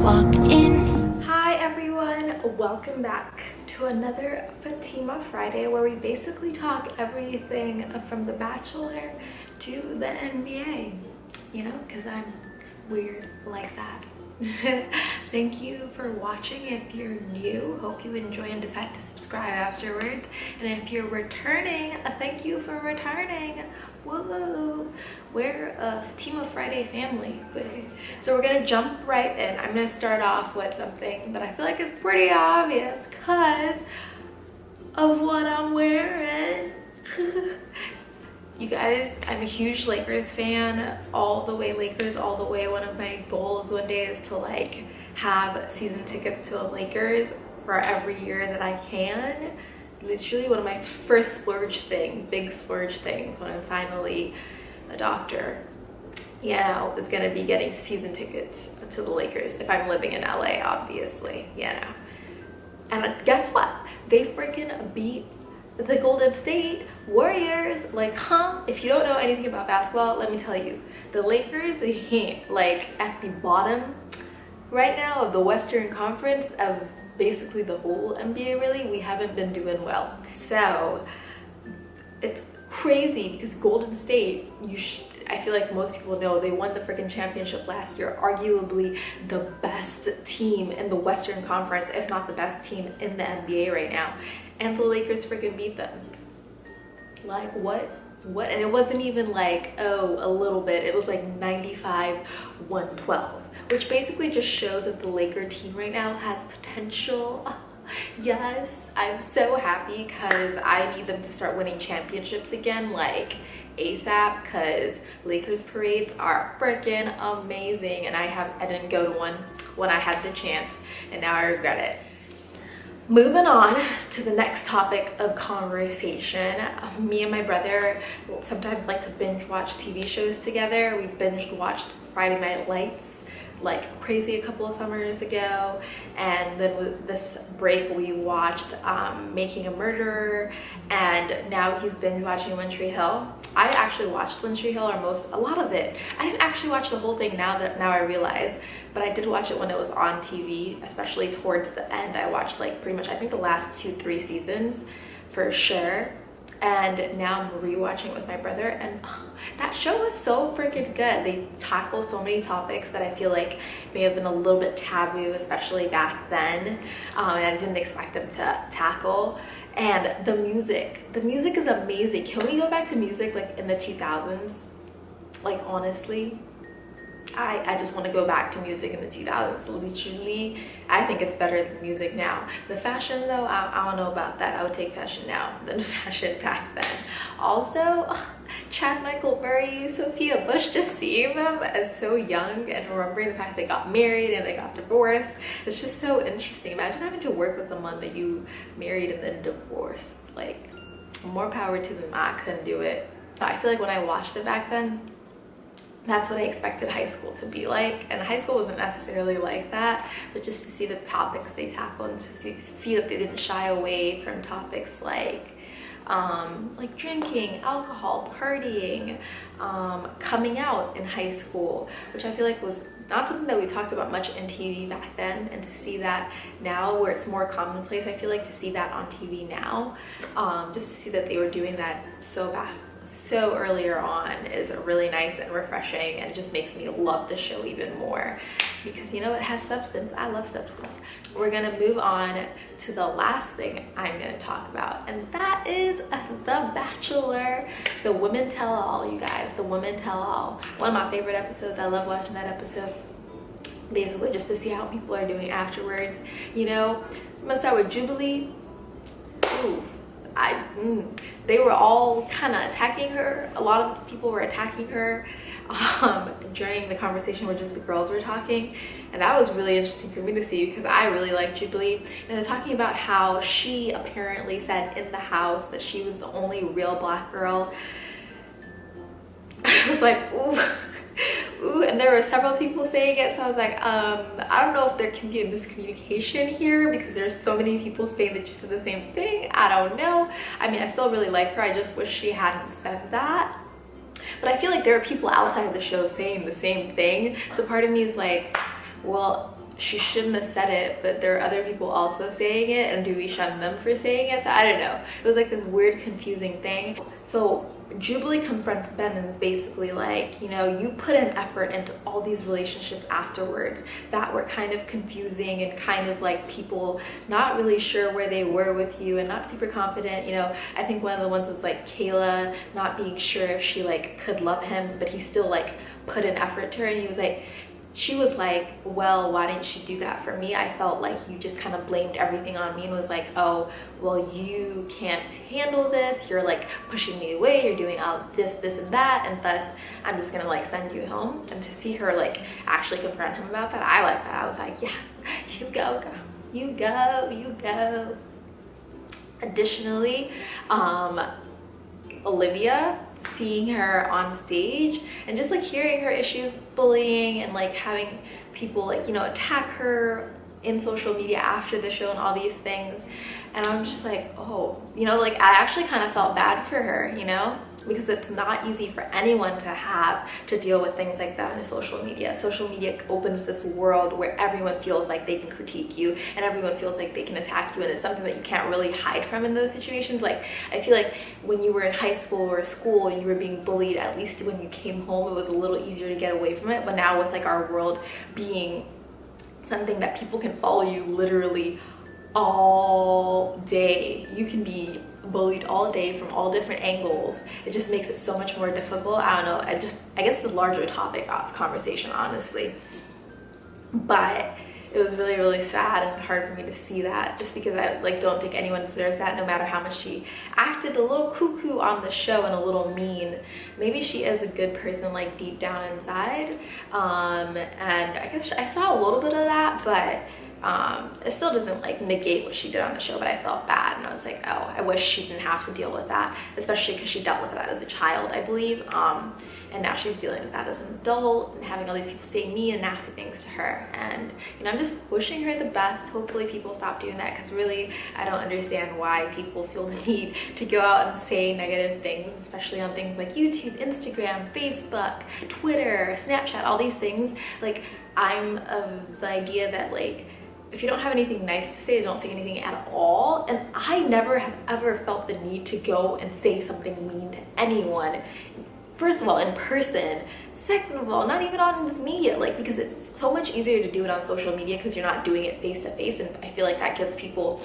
walk in. Hi everyone, welcome back to another Fatima Friday where we basically talk everything from the Bachelor to the NBA, you know, because I'm weird like that. Thank you for watching. If you're new, hope you enjoy and decide to subscribe afterwards. And if you're returning, thank you for returning. Whoa, we're a Fatima Friday family. So we're gonna jump right in. I'm gonna start off with something that I feel like is pretty obvious because of what I'm wearing. You guys, I'm a huge Lakers fan, all the way Lakers, all the way. One of my goals one day is to like have season tickets to the Lakers for every year that I can. Literally one of my first splurge things, big splurge things when I'm finally a doctor, you know, is gonna be getting season tickets to the Lakers if I'm living in LA, obviously, you know. And guess what? They freaking beat the Golden State Warriors. Like, huh? If you don't know anything about basketball, let me tell you, the Lakers, like at the bottom right now of the Western Conference of basically the whole NBA, really, we haven't been doing well. So it's crazy because Golden State, I feel like most people know, they won the freaking championship last year, arguably the best team in the Western Conference, if not the best team in the NBA right now. And the Lakers freaking beat them. Like, what? And it wasn't even like, oh, a little bit. It was like 95-112, which basically just shows that the Laker team right now has potential. Yes, I'm so happy because I need them to start winning championships again, like ASAP, because Lakers parades are freaking amazing, and I didn't go to one when I had the chance, and now I regret it. Moving on to the next topic of conversation, me and my brother sometimes like to binge watch TV shows together. We binge watched Friday Night Lights like crazy a couple of summers ago, and then with this break we watched Making a Murderer, and now he's binge watching One Tree Hill. I actually watched One Tree Hill, or a lot of it. I didn't actually watch the whole thing now I realize, but I did watch it when it was on TV, especially towards the end. I watched like pretty much, I think, the last 2-3 seasons for sure. And now I'm rewatching it with my brother, and that show was so freaking good. They tackle so many topics that I feel like may have been a little bit taboo, especially back then, and I didn't expect them to tackle. And the music is amazing. Can we go back to music like in the 2000s? Like, honestly, I just want to go back to music in the 2000s. Literally, I think it's better than music now. The fashion though, I don't know about that. I would take fashion now than fashion back then. Also, Chad Michael Murray, Sophia Bush, just seeing them as so young and remembering the fact they got married and they got divorced. It's just so interesting. Imagine having to work with someone that you married and then divorced. Like, more power to them. I couldn't do it. I feel like when I watched it back then, that's what I expected high school to be like, and high school wasn't necessarily like that, but just to see the topics they tackled and to see that they didn't shy away from topics like drinking, alcohol, partying, coming out in high school, which I feel like was not something that we talked about much in TV back then, and to see that now where it's more commonplace, I feel like to see that on TV now, just to see that they were doing that so earlier on is really nice and refreshing, and just makes me love the show even more because, you know, it has substance. I love substance. We're gonna move on to the last thing I'm gonna talk about, and that is The Bachelor, the Women Tell All, you guys, the Women Tell All. One of my favorite episodes. I love watching that episode, basically just to see how people are doing afterwards. You know, I'm gonna start with Jubilee. Ooh. They were all kind of attacking her. A lot of people were attacking her during the conversation where just the girls were talking, and that was really interesting for me to see because I really like Jubilee. And they're talking about how she apparently said in the house that she was the only real black girl. I was like, ooh. Ooh, and there were several people saying it, so I was like, I don't know if there can be a miscommunication here because there's so many people saying that you said the same thing. I don't know. I mean, I still really like her. I just wish she hadn't said that. But I feel like there are people outside of the show saying the same thing. So part of me is like, well, she shouldn't have said it, but there are other people also saying it, and do we shun them for saying it? So I don't know. It was like this weird, confusing thing. So Jubilee confronts Ben and is basically like, you know, you put an effort into all these relationships afterwards that were kind of confusing and kind of like people not really sure where they were with you and not super confident. You know, I think one of the ones was like Kayla not being sure if she like could love him, but he still like put an effort to her, and he was like, she was like, well, why didn't you do that for me? I felt like you just kind of blamed everything on me and was like, oh, well, you can't handle this. You're like pushing me away. You're doing all this, and that. And thus, I'm just going to like send you home. And to see her like actually confront him about that, I like that. I was like, yeah, you go, girl. You go, you go. Additionally, Olivia, seeing her on stage and just like hearing her issues with bullying and like having people like, you know, attack her in social media after the show and all these things, and I'm just like, oh, you know, like I actually kind of felt bad for her, you know, because it's not easy for anyone to have to deal with things like that in social media. Social media opens this world where everyone feels like they can critique you and everyone feels like they can attack you, and it's something that you can't really hide from in those situations. Like, I feel like when you were in high school or school and you were being bullied, at least when you came home, it was a little easier to get away from it. But now with like our world being something that people can follow you literally all day, you can be bullied all day from all different angles. It just makes it so much more difficult. I don't know, I guess it's a larger topic of conversation, honestly, but it was really, really sad and hard for me to see that, just because I like don't think anyone deserves that, no matter how much she acted a little cuckoo on the show and a little mean. Maybe she is a good person like deep down inside, and I guess I saw a little bit of that, but it still doesn't like negate what she did on the show. But I felt bad, and I was like, oh, I wish she didn't have to deal with that, especially because she dealt with that as a child, I believe, and now she's dealing with that as an adult and having all these people say mean and nasty things to her. And you know, I'm just wishing her the best. Hopefully people stop doing that, because really I don't understand why people feel the need to go out and say negative things, especially on things like YouTube, Instagram, Facebook, Twitter, Snapchat, all these things. Like, I'm of the idea that like, if you don't have anything nice to say, don't say anything at all. And I never have ever felt the need to go and say something mean to anyone. First of all, in person. Second of all, not even on media, like, because it's so much easier to do it on social media because you're not doing it face to face, and I feel like that gives people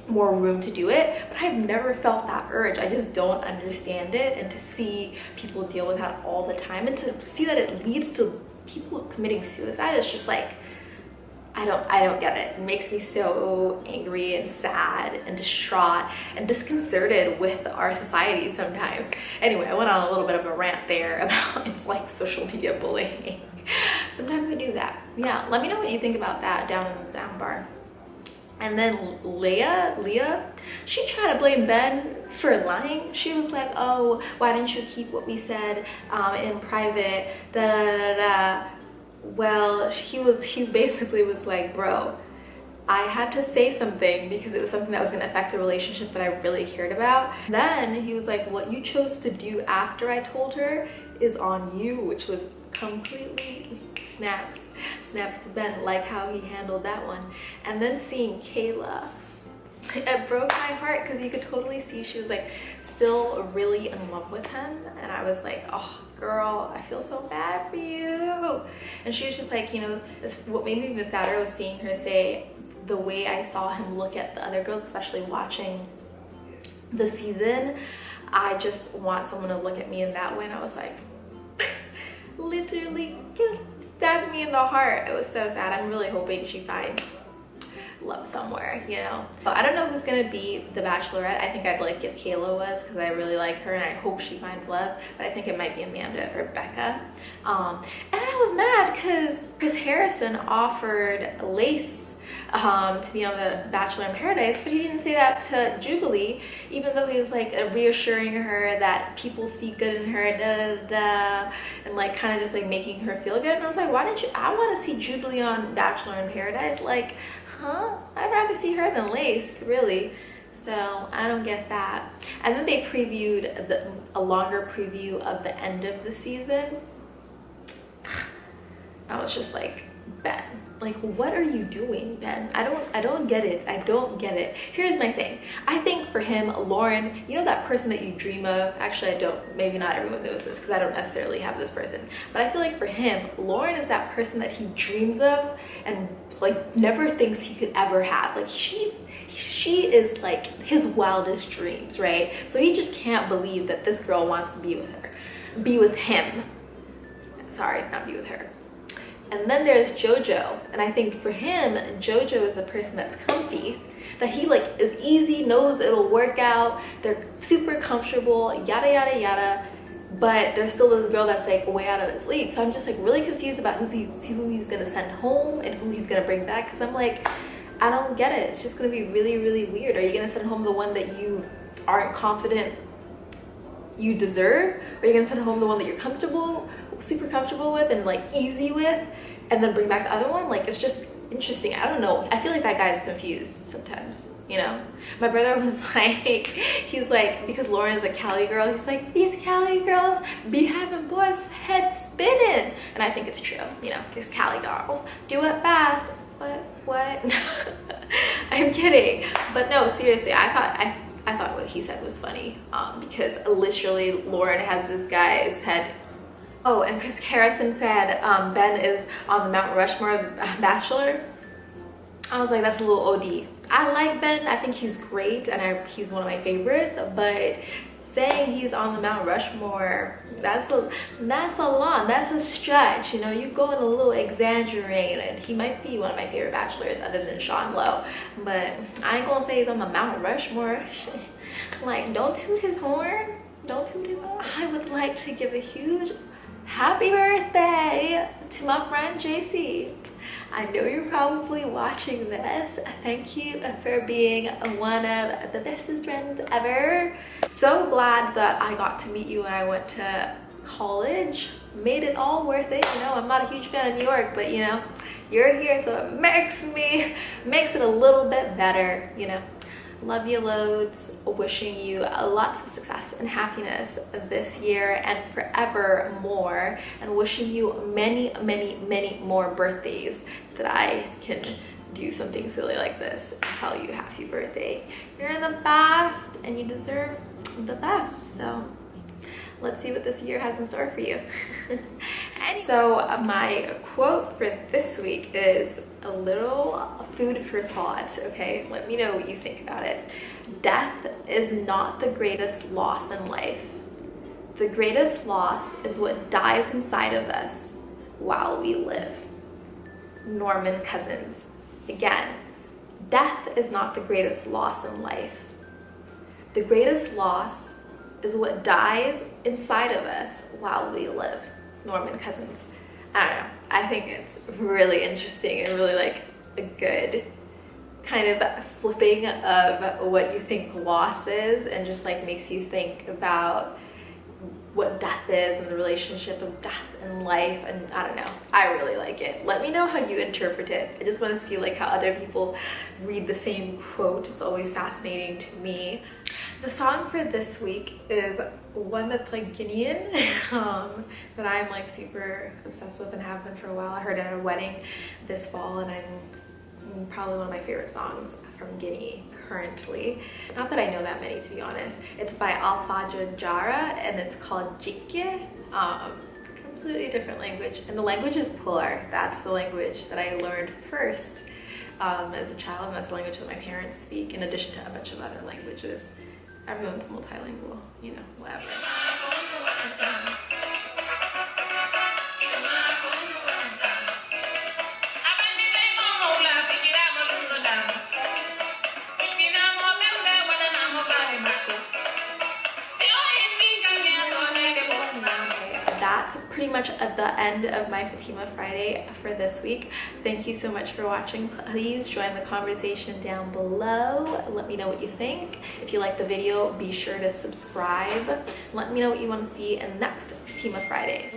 more room to do it. But I've never felt that urge. I just don't understand it, and to see people deal with that all the time, and to see that it leads to people committing suicide, it's just like, I don't get it. It makes me so angry and sad and distraught and disconcerted with our society sometimes. Anyway, I went on a little bit of a rant there about it's like social media bullying. Sometimes I do that. Yeah, let me know what you think about that down in the down bar. And then Leah, she tried to blame Ben for lying. She was like, oh, why didn't you keep what we said in private, da da da da. Well, he basically was like, bro, I had to say something because it was something that was going to affect a relationship that I really cared about. Then he was like, what you chose to do after I told her is on you, which was completely snaps to Ben, like how he handled that one. And then seeing Kayla, it broke my heart because you could totally see she was like still really in love with him, and I was like, oh girl, I feel so bad for you. And she was just like, you know, what made me even sadder was seeing her say the way I saw him look at the other girls, especially watching the season. I just want someone to look at me in that way, and I was like, literally just stabbed me in the heart. It was so sad. I'm really hoping she finds love somewhere, you know. But I don't know who's gonna be the Bachelorette. I think I'd like if Kayla was, because I really like her and I hope she finds love, but I think it might be Amanda or Becca. And I was mad because Chris Harrison offered Lace to be on the Bachelor in Paradise, but he didn't say that to Jubilee, even though he was like reassuring her that people see good in her, da, da, da, and like kind of just like making her feel good. And I was like, why didn't you? I want to see Jubilee on Bachelor in Paradise. Like, huh? I'd rather see her than Lace, really. So I don't get that. And then they previewed a longer preview of the end of the season. I was just like Ben. Like, what are you doing, Ben? I don't get it. I don't get it. Here's my thing. I think for him, Lauren, you know that person that you dream of? Actually, I don't. Maybe not everyone knows this because I don't necessarily have this person. But I feel like for him, Lauren is that person that he dreams of and like never thinks he could ever have. Like she is like his wildest dreams, right? So he just can't believe that this girl wants to be with her. Be with him. Sorry, not be with her. And then there's JoJo, and I think for him, JoJo is the person that's comfy, that he like is easy, knows it'll work out, they're super comfortable, yada yada yada, but there's still this girl that's like way out of his league. So I'm just like really confused about who he's gonna send home and who he's gonna bring back, because I'm like, I don't get it. It's just gonna be really, really weird. Are you gonna send home the one that you aren't confident you deserve? Or are you gonna send home the one that you're comfortable, super comfortable with and like easy with, and then bring back the other one? Like, it's just interesting. I don't know. I feel like that guy is confused sometimes, you know? My brother was like, he's like, because Lauren is a Cali girl, he's like, these Cali girls be having boys' heads spinning. And I think it's true, you know, these Cali girls do it fast. What? I'm kidding. But no, seriously, I thought what he said was funny, because literally Lauren has this guy's head. Oh, and Chris Harrison said Ben is on the Mount Rushmore of Bachelor. I was like, that's a little OD. I like Ben. I think he's great, and he's one of my favorites. But saying he's on the Mount Rushmore, that's a lot. That's a stretch. You know, you're going a little exaggerated. He might be one of my favorite bachelors other than Sean Lowe, but I ain't gonna say he's on the Mount Rushmore. Like, don't toot his horn. Don't toot his horn. I would like to give a huge happy birthday to my friend JC. I know you're probably watching this. Thank you for being one of the bestest friends ever. So glad that I got to meet you when I went to college. Made it all worth it. You know, I'm not a huge fan of New York, but you know, you're here, so it makes it a little bit better, you know. Love you loads. Wishing you lots of success and happiness this year and forever more, and wishing you many, many, many more birthdays that I can do something silly like this and tell you happy birthday. You're the best and you deserve the best. So let's see what this year has in store for you. So my quote for this week is a little food for thought, okay? Let me know what you think about it. Death is not the greatest loss in life. The greatest loss is what dies inside of us while we live. Norman Cousins. Again, death is not the greatest loss in life. The greatest loss is what dies inside of us while we live. Norman Cousins. I don't know. I think it's really interesting and really like a good kind of flipping of what you think loss is, and just like makes you think about what death is and the relationship of death and life. And I don't know, I really like it. Let me know how you interpret it. I just want to see like how other people read the same quote. It's always fascinating to me. The song for this week is one that's like Guinean, that I'm like super obsessed with and have been for a while. I heard it at a wedding this fall, and I'm probably one of my favorite songs from Guinea currently. Not that I know that many, to be honest. It's by Alphadio, Dara, and it's called Djikke. Completely different language, and the language is Pular. That's the language that I learned first as a child, and that's the language that my parents speak, in addition to a bunch of other languages. Everyone's multilingual, you know, whatever. That's pretty much at the end of my Fatima Friday for this week. Thank you so much for watching. Please join the conversation down below. Let me know what you think. If you like the video, be sure to subscribe. Let me know what you want to see in the next Fatima Fridays.